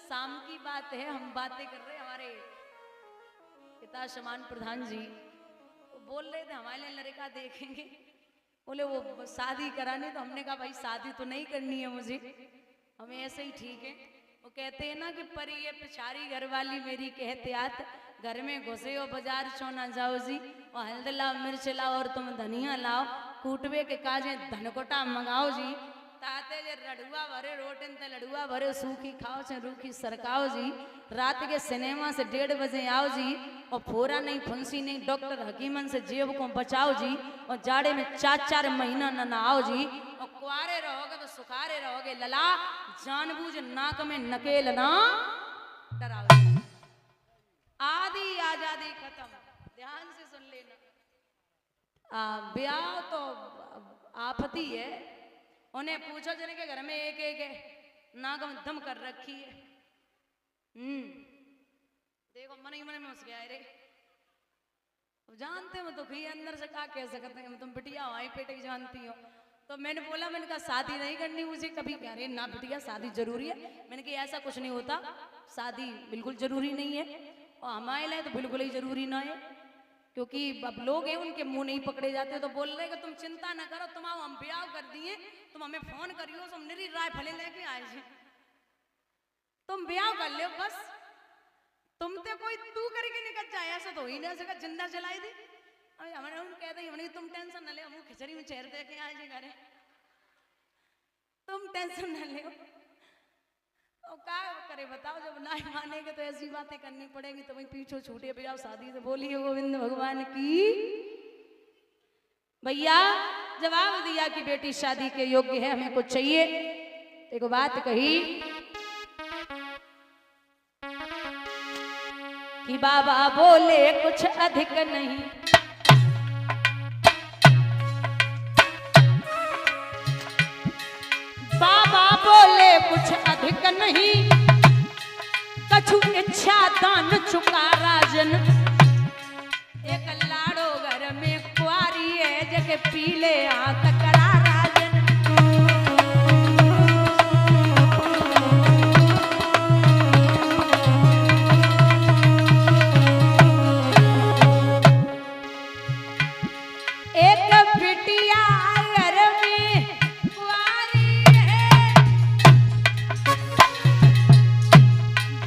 शाम की बात है, हम बातें कर रहे, हमारे पिता समान प्रधान जी बोल रहे थे हमारे लिए लड़का देखेंगे, बोले वो शादी कराने, तो हमने कहा भाई शादी तो नहीं करनी है मुझे, हमें ऐसे ही ठीक है। वो कहते हैं ना कि पर ये पिछारी घर वाली मेरी कहते आत, घर में घुसे हो बाजार सोना जाओ जी, और हल्द लाओ मिर्च लाओ और तुम धनिया लाओ, कूटवे के काजे धनकोटा मंगाओ जी, ताते जे रड़ुआ भरे रोटन ते लड़ुआ भरे सूखी खाओ से रूखी सरकाओ जी, रात के सिनेमा से 1:30 बजे आओ जी, और फोरा नहीं फुंसी नहीं डॉक्टर हकीमन से जेब को बचाओ जी, और जाड़े में 4-4 महीना न नहाओ जी, और कुआरे रहोगे तो सुखारे रहोगे लला, जानबूझ नाक में नकेल ना डराओ। आधी आजादी खत्म, ध्यान से सुन लेना। ब्याह तो आफती है, उन्हें पूछो जिनके घर में एक एक है, नाक में दम कर रखी है। देखो मन ही मन में घुस गया रे, जानते हो तो भी अंदर से क्या कह सकते हैं, तुम बिटिया आई पेटे की जानती हो। तो मैंने बोला, मैंने कहा शादी नहीं करनी मुझे कभी, कह रहे ना बिटिया शादी जरूरी है, मैंने कहा ऐसा कुछ नहीं होता, शादी बिल्कुल जरूरी नहीं है, और हमारे लिए तो बिल्कुल ही जरूरी ना है, क्योंकि अब लोग हैं उनके मुंह नहीं पकड़े जाते, तो बोल रहे कि तुम चिंता ना करो, तुम आओ हम ब्याह कर दिए, तुम हमें फोन करियो, तुम निरी राय फले लेके आए जी, तुम ब्याह कर लो बस, तुम तो कोई तू करके निकल जाए, ऐसा तो ही नहीं सका, जिंदा जलाई दी। हमारे उन कहते हैं तुम टेंशन न ले, हम खिचड़ी में चेहर दे के आए जी घरे, तुम टेंशन न ले। और क्या करे बताओ, जब ना मानेंगे तो ऐसी बातें करनी पड़ेगी, तो वही पीछे छूटे भैया शादी से। बोलिए गोविंद भगवान की। भैया जवाब दिया कि बेटी शादी के योग्य है, हमें कुछ चाहिए। एक बात कही कि बाबा बोले कुछ अधिक नहीं, बाबा बोले कुछ अधिक नहीं, कछु इच्छा दान चुका राजन, एक लाड़ो घर में कुआरी है जग पीले आंख करा राजन। एक बिटिया घर में कुआरी है,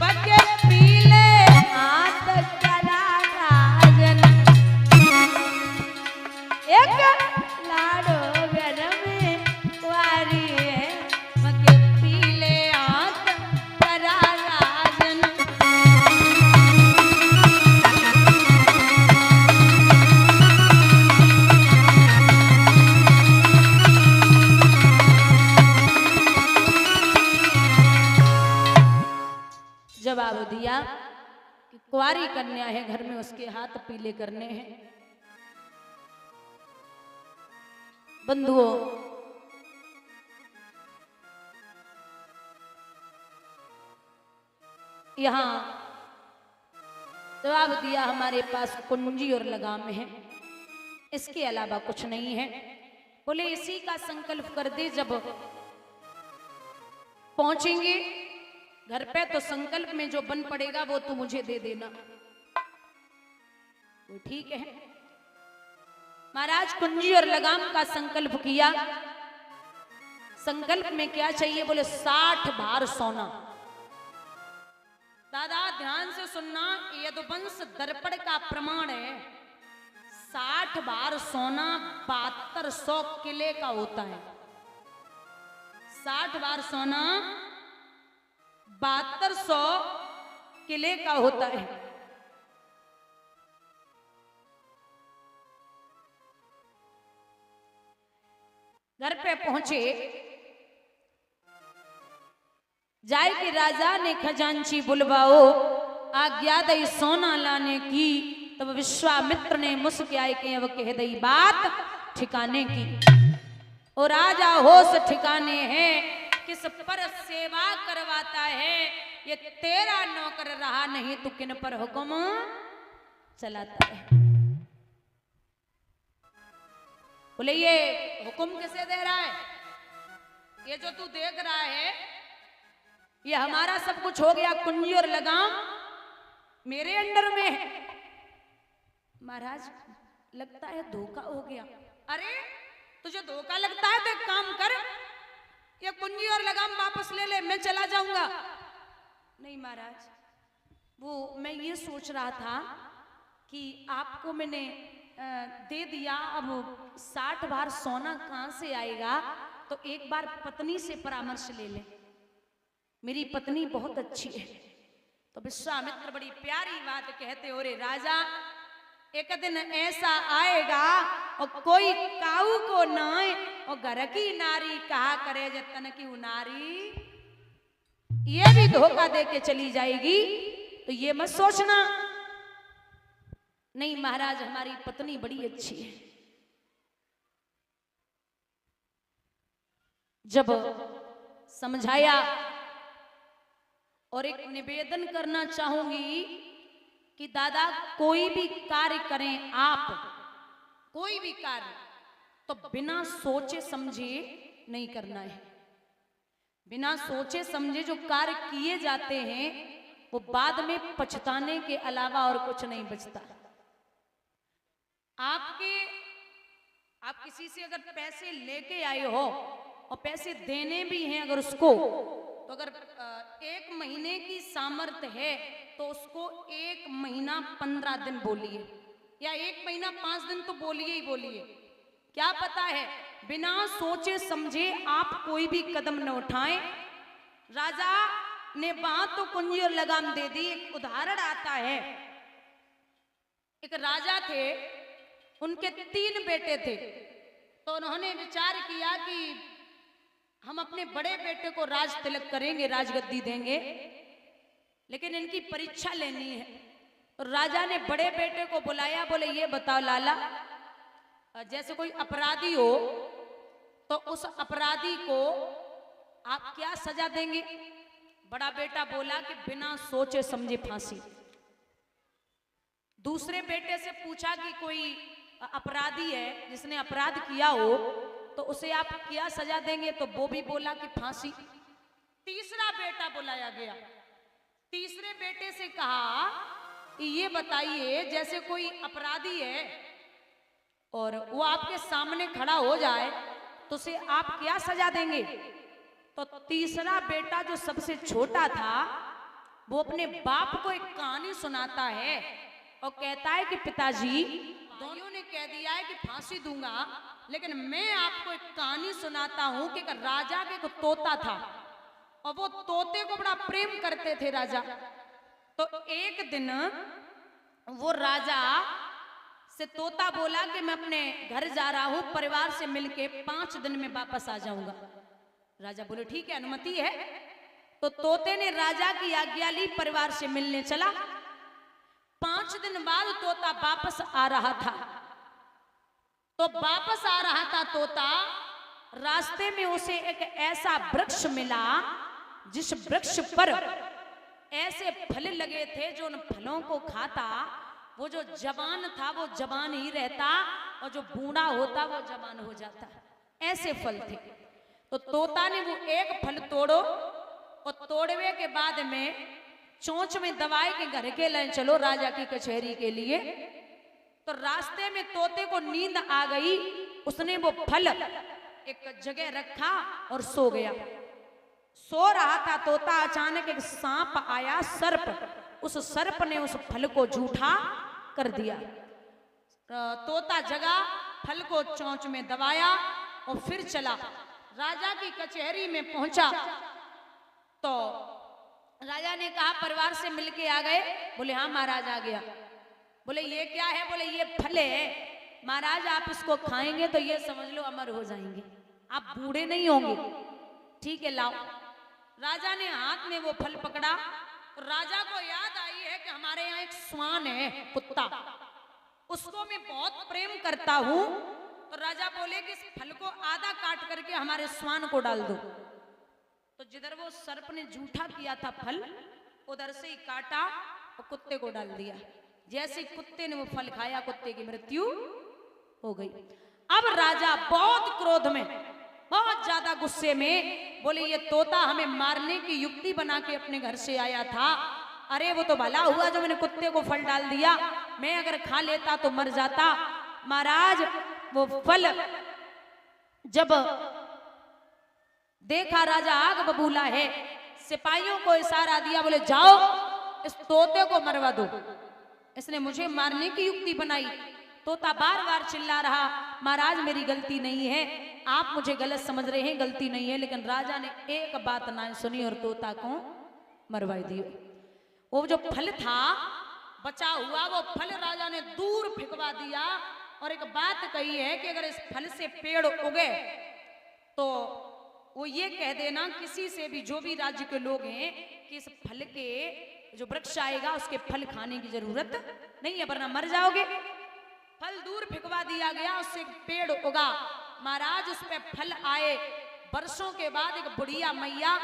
बगे पीले हाथ करा राजन, एक लाड़ो घर में कुआरी है, बगे पीले हाथ करा राजन। जवाब दिया कि कुंवारी कन्या है घर में, उसके हाथ पीले करने हैं। बंधुओं, यहां जवाब दिया हमारे पास कुंजी और लगाम है, इसके अलावा कुछ नहीं है। बोले इसी का संकल्प कर दे, जब पहुंचेंगे घर पे तो संकल्प में जो बन पड़ेगा वो तू मुझे दे देना। वो ठीक है। महाराज कुंजी और लगाम का संकल्प किया। संकल्प में क्या चाहिए? बोले 60 भार सोना। दादा ध्यान से सुनना, यदुवंश दर्पण का प्रमाण है। 60 भार सोना 7200 किले का होता है। 60 भार सोना 7200 किले का होता है। घर पे पहुंचे, जाय के राजा ने खजांची बुलवाओ, आज्ञा दई सोना लाने की। तब विश्वामित्र ने मुस्कुराए के अब कह दई बात ठिकाने की। और राजा होश ठिकाने हैं, किस पर सेवा करवाता है। ये तेरा नौकर रहा नहीं तो किन पर हुक्म चलाता है। बोले ये हुक्म किसे दे रहा है? ये जो तू देख रहा है ये हमारा सब कुछ हो गया, कुंजी और लगाम मेरे अंडर में है। महाराज लगता है धोखा हो गया। अरे तुझे धोखा लगता है तो एक काम कर, ये कुंजी और लगाम वापस ले ले, मैं चला जाऊंगा। नहीं महाराज, वो मैं ये सोच रहा था कि आपको मैंने दे दिया, अब 60 बार सोना कहां से आएगा, तो एक बार पत्नी से परामर्श ले ले, मेरी पत्नी बहुत अच्छी है। तो विश्वामित्र बड़ी प्यारी बात कहते हो, रे राजा एक दिन ऐसा आएगा और कोई काऊ को नाय और घर की नारी कहा करे जतन की नारी, ये भी धोखा दे के चली जाएगी, तो ये मत सोचना। नहीं महाराज, हमारी पत्नी बड़ी अच्छी है। जब समझाया, और एक निवेदन करना चाहूंगी कि दादा कोई भी कार्य करें आप, कोई भी कार्य तो बिना सोचे समझे नहीं करना है। बिना सोचे समझे जो कार्य किए जाते हैं वो बाद में पछताने के अलावा और कुछ नहीं बचता। आप किसी से अगर पैसे लेके आए हो और पैसे देने भी हैं अगर उसको, तो अगर 1 महीने की सामर्थ्य है तो उसको 1 महीना 15 दिन बोलिए, या 1 महीना 5 दिन तो बोलिए ही बोलिए। क्या पता है बिना सोचे समझे आप कोई भी कदम न उठाएं। राजा ने बात तो कुंजी और लगाम दे दी। एक उदाहरण आता है, एक राजा थे, उनके 3 बेटे थे, तो उन्होंने विचार किया कि हम अपने बड़े बेटे को राज तिलक करेंगे, राजगद्दी देंगे, लेकिन इनकी परीक्षा लेनी है। तो राजा ने बड़े बेटे को बुलाया, बोले ये बताओ लाला, जैसे कोई अपराधी हो तो उस अपराधी को आप क्या सजा देंगे? बड़ा बेटा बोला कि बिना सोचे समझे फांसी। दूसरे बेटे से पूछा कि कोई अपराधी है जिसने अपराध किया हो तो उसे आप क्या सजा देंगे? तो वो भी बोला कि फांसी। तीसरा बेटा बुलाया गया, तीसरे बेटे से कहा कि ये बताइए, जैसे कोई अपराधी है और वो आपके सामने खड़ा हो जाए तो उसे आप क्या सजा देंगे? तो तीसरा बेटा जो सबसे छोटा था वो अपने बाप को एक कहानी सुनाता है और कहता है कि पिताजी, दोनों ने कह दिया है कि फांसी दूंगा, लेकिन मैं आपको एक कहानी सुनाता हूं कि एक राजा के एक तोता था और वो तोते को बड़ा प्रेम करते थे राजा। तो एक दिन वो राजा से तोता बोला कि मैं अपने घर जा रहा हूं, परिवार से मिलके 5 दिन में वापस आ जाऊंगा। राजा बोले ठीक है, अनुमति है। तो तोते ने राजा की आज्ञा ली, परिवार से मिलने चला। 5 दिन बाद तोता वापस आ रहा था। तो वापस आ रहा था तोता, रास्ते में उसे एक ऐसा वृक्ष मिला जिस वृक्ष पर ऐसे फल लगे थे, जो उन फलों को खाता वो जो जवान था वो जवान ही रहता और जो बूढ़ा होता वो जवान हो जाता। ऐसे फल थे। तो तोता ने वो एक फल तोड़ो और तोड़वे के बाद में चोंच में दबाए के घर के ले चलो राजा की कचहरी के लिए। तो रास्ते में तोते को नींद आ गई, उसने वो फल एक जगह रखा और सो गया। सो रहा था तोता, अचानक एक सांप आया, सर्प। उस सर्प ने उस फल को जूठा कर दिया। तोता जगा, फल को चोंच में दबाया और फिर चला। राजा की कचहरी में पहुंचा तो राजा ने कहा परिवार से मिलके आ गए? बोले हाँ महाराज आ गया। बोले ये क्या है? बोले ये फल है महाराज, आप इसको खाएंगे तो ये समझ लो अमर हो जाएंगे, आप बूढ़े नहीं होंगे। ठीक है लाओ। राजा ने हाथ में वो फल पकड़ा तो राजा को याद आई है कि हमारे यहाँ एक श्वान है, कुत्ता, उसको मैं बहुत प्रेम करता हूं। तो राजा बोले कि इस फल को आधा काट करके हमारे श्वान को डाल दो। तो जिधर वो सर्प ने जूठा किया था फल, उधर से ही काटा और कुत्ते को डाल दिया। जैसे कुत्ते ने वो फल खाया, कुत्ते की मृत्यु हो गई। अब राजा बहुत क्रोध में बहुत ज्यादा गुस्से में बोले ये तोता हमें मारने की युक्ति बना के अपने घर से आया था। अरे वो तो भला हुआ जो मैंने कुत्ते को फल डाल दिया, मैं अगर खा लेता तो मर जाता। महाराज वो फल जब देखा राजा आग बबूला है, सिपाहियों को इशारा दिया, बोले जाओ इस तोते को मरवा दो, इसने मुझे मारने की युक्ति बनाई। तोता बार बार चिल्ला रहा, महाराज मेरी गलती नहीं है, आप मुझे गलत समझ रहे हैं, गलती नहीं है। लेकिन राजा ने एक बात ना सुनी और तोता को मरवा दिया। वो जो फल था बचा हुआ, वो फल राजा ने दूर फेंकवा दिया और एक बात कही है कि अगर इस फल से पेड़ उगे तो वो ये कह देना किसी से भी, जो भी राज्य के लोग हैं, कि इस फल के जो वृक्ष आएगा उसके फल खाने की जरूरत नहीं है वरना मर जाओगे। फल दूर फेंकवा दिया गया, उससे एक पेड़ उगा। महाराज उस पे फल आए। वर्षों के बाद एक बुढ़िया मैया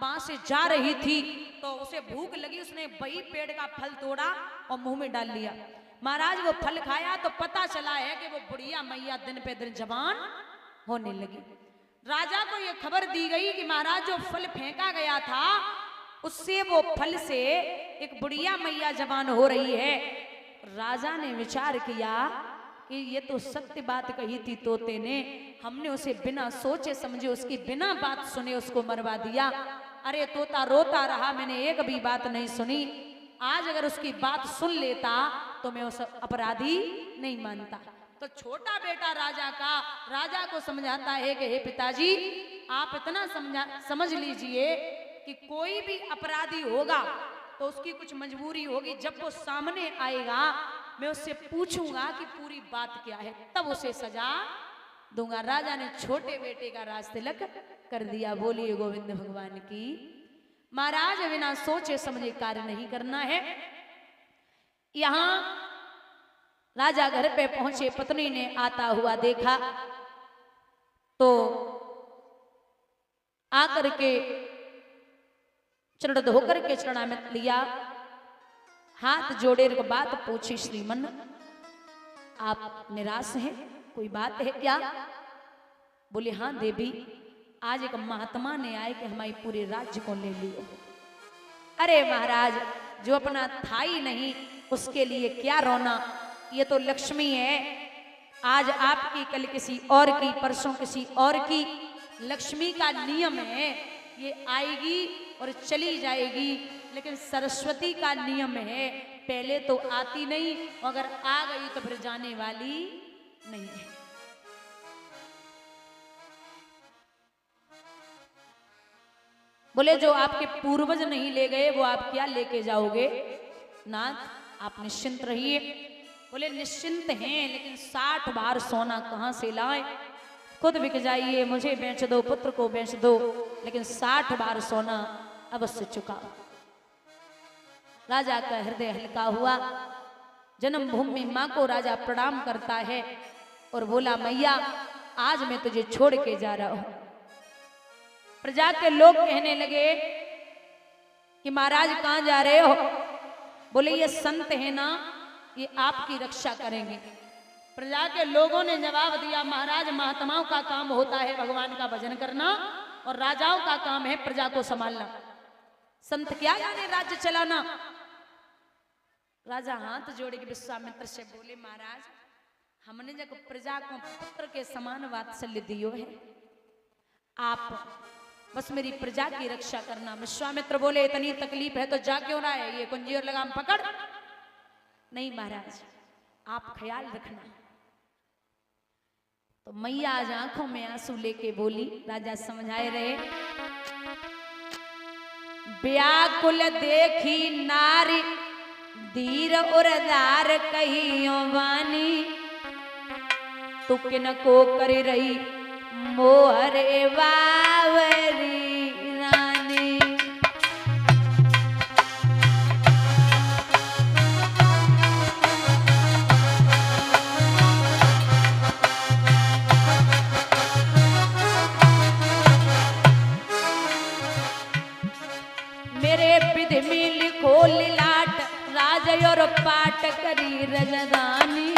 वहां से जा रही थी तो उसे भूख लगी, उसने वही पेड़ का फल तोड़ा और मुंह में डाल लिया। महाराज वो फल खाया तो पता चला है कि वो बुढ़िया मैया दिन पे दिन जवान होने लगी। राजा को ये खबर दी गई कि महाराज जो फल फेंका गया था उससे, वो फल से एक बुढ़िया मैया जवान हो रही है। राजा ने विचार किया कि ये तो सत्य बात कही थी तोते ने, हमने उसे बिना सोचे समझे, उसकी बिना बात सुने उसको मरवा दिया। अरे तोता रोता रहा, मैंने एक भी बात नहीं सुनी। आज अगर उसकी बात सुन लेता तो मैं उस अपराधी नहीं मानता। तो छोटा बेटा राजा को समझाता है कि हे पिताजी, आप इतना समझ लीजिए कि कोई भी अपराधी होगा तो उसकी कुछ मजबूरी होगी, जब वो सामने आएगा मैं उससे पूछूंगा कि पूरी बात क्या है, तब उसे सजा दूंगा। राजा ने छोटे बेटे का राज तिलक कर दिया। बोलिए गोविंद भगवान की। महाराज बिना सोचे समझे कार्य नहीं करना है। यहां राजा घर पे पहुंचे, पत्नी ने आता हुआ देखा तो आकर के चरण धोकर के चरणामृत लिया, हाथ जोड़े एक बात पूछी, श्रीमन आप निराश हैं, कोई बात है क्या? बोले हाँ देवी, आज एक महात्मा ने आए कि हमारे पूरे राज्य को ले लियो। अरे महाराज, जो अपना था ही नहीं उसके लिए क्या रोना, ये तो लक्ष्मी है, आज आपकी कल किसी और की, परसों किसी और की। लक्ष्मी का नियम है, ये आएगी और चली जाएगी, लेकिन सरस्वती का नियम है, पहले तो आती नहीं, अगर आ गई तो फिर जाने वाली नहीं है। बोले जो आपके पूर्वज नहीं ले गए वो आप क्या लेके जाओगे? नाथ आप निश्चिंत रहिए। बोले निश्चिंत हैं, लेकिन 60 बार सोना कहां से लाए? खुद बिक जाइए, मुझे बेच दो, पुत्र को बेच दो, लेकिन 60 बार सोना अवश्य चुका। राजा का हृदय हल्का हुआ। जन्मभूमि मां को राजा प्रणाम करता है और बोला मैया आज मैं तुझे छोड़ के जा रहा हूं। प्रजा के लोग कहने लगे कि महाराज कहां जा रहे हो? बोले ये संत है ना, ये आपकी रक्षा करेंगे। प्रजा के लोगों ने जवाब दिया महाराज महात्माओं का काम होता है भगवान का भजन करना और राजाओं का काम है प्रजा को संभालना, संत क्या जाने राज्य चलाना। राजा हाथ जोड़े के विश्वामित्र से बोले महाराज हमने जब प्रजा को पुत्र के समान वात्सल्य दियो है, आप बस मेरी प्रजा की रक्षा करना। विश्वामित्र बोले इतनी तकलीफ है तो जा क्यों रहा है, ये कुंजी और लगाम पकड़। नहीं महाराज आप ख्याल रखना। तो मैया आज आंखों में आंसू लेके बोली, राजा समझाए रहे, व्याकुल देखी नारी धीर उरदार कहियो वानी, तू किन को कर रही मोहरे बावरी रानी। मेरे विधि में लिखो लिलाट राज और पाट करी रजदानी,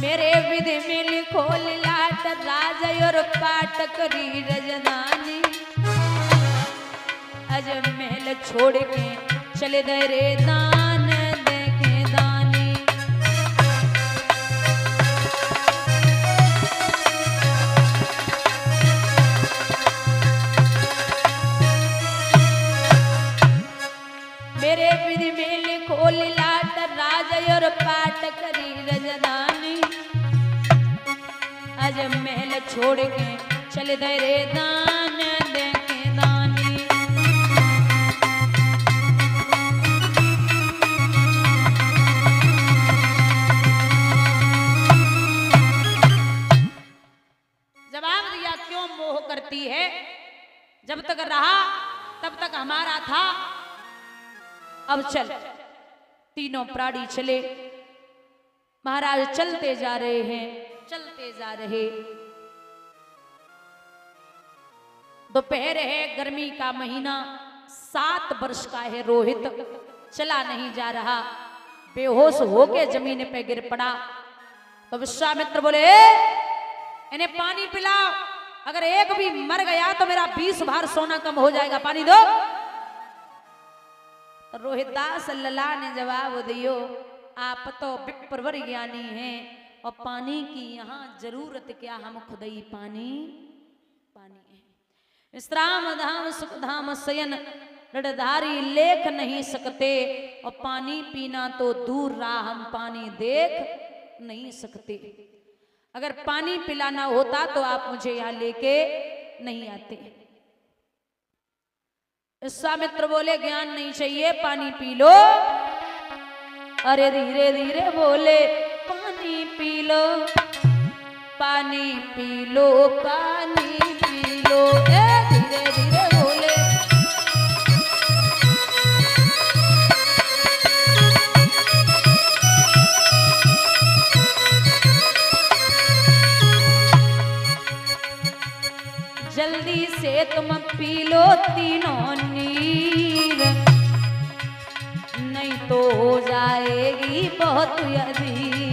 मेरे विधि में लिखो लाट राज और पाट करी रजदानी अज महल छोड़ के चले गए रे दान देखे दानी मेरे विधि में लिखो लाट राज और पाट करी रजदानी अज महल छोड़ के चले गए रे दान देखे दानी जवाब दिया क्यों मोह करती है जब तक रहा तब तक हमारा था अब चल तीनों प्राणी चले महाराज चलते जा रहे हैं चलते जा रहे दोपहर है गर्मी का महीना 7 वर्ष का है रोहित चला नहीं जा रहा बेहोश होके जमीन पे गिर पड़ा तो विश्वामित्र बोले इन्हें पानी पिलाओ अगर एक भी मर गया तो मेरा 20 भार सोना कम हो जाएगा पानी दो तो रोहितदास लल्ला ने जवाब दियो आप तो विप्रवर ज्ञानी हैं और पानी की यहाँ जरूरत क्या हम खुद ही पानी पानी है विश्राम धाम सुख धाम शयन रडधारी लेख नहीं सकते और पानी पीना तो दूर रहा हम पानी देख नहीं सकते अगर पानी पिलाना होता तो आप मुझे यहाँ लेके नहीं आते विश्वामित्र बोले ज्ञान नहीं चाहिए पानी पी लो अरे धीरे धीरे बोले पानी पी लो पानी पी लो पानी पी लो धीरे धीरे बोले जल्दी से तुम पी लो तीनों नीर नहीं तो हो जाएगी बहुत अधीर